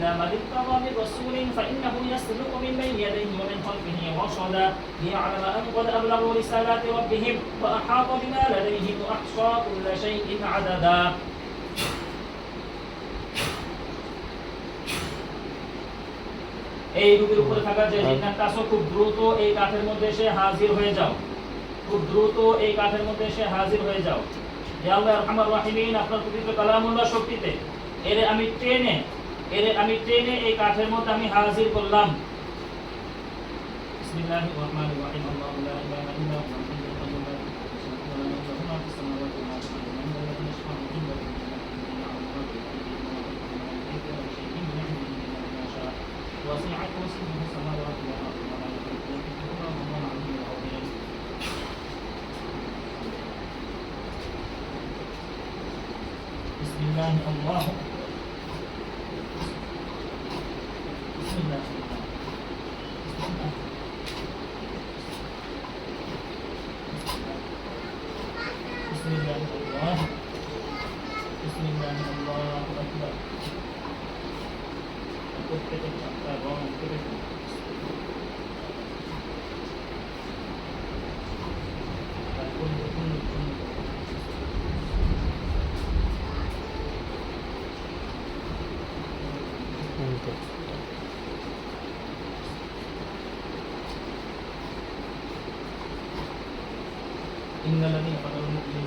إلا من ارتضى من رسول فإنه يسلك من بين يديه ومن خلفه رصدا ليعلم أن قد أبلغوا رسالات ربهم وأحاط بما لديهم وأحصى كل شيء عددا এই রূপের উপরে থাকা যে জিন্নাতটা আছে খুব দ্রুত এই কাঠের মধ্যে এসে হাজির হয়ে যাও, খুব দ্রুত এই কাঠের মধ্যে এসে হাজির হয়ে যাও। হে আল্লাহ আরহামার রাহিমিন, আপনার পবিত্র কালামুল্লাহ শক্তিতে এরে আমি টেনে এই কাঠের মধ্যে আমি হাজির করলাম। বিসমিল্লাহির রহমানির রহিম। আল্লাহু লা ইলাহা ইল্লা হুয়া আল-হাইয়্যুল কাইয়্যুম লা তাখুযুহু সিনাতুন ওয়া লা নাওম লাহু মা ফিস সামাওয়াতি ওয়া মা ফিল আরদি মান যাল্লাযী ইয়াশফa'u 'indahu وسع كرسيه السماوات والأرض ولا يؤوده حفظهما وهو العلي العظيم. بسم الله الله بسم الله بسم الله الله بسم الله الله أكبر. إن الذين قتلوا المؤمنين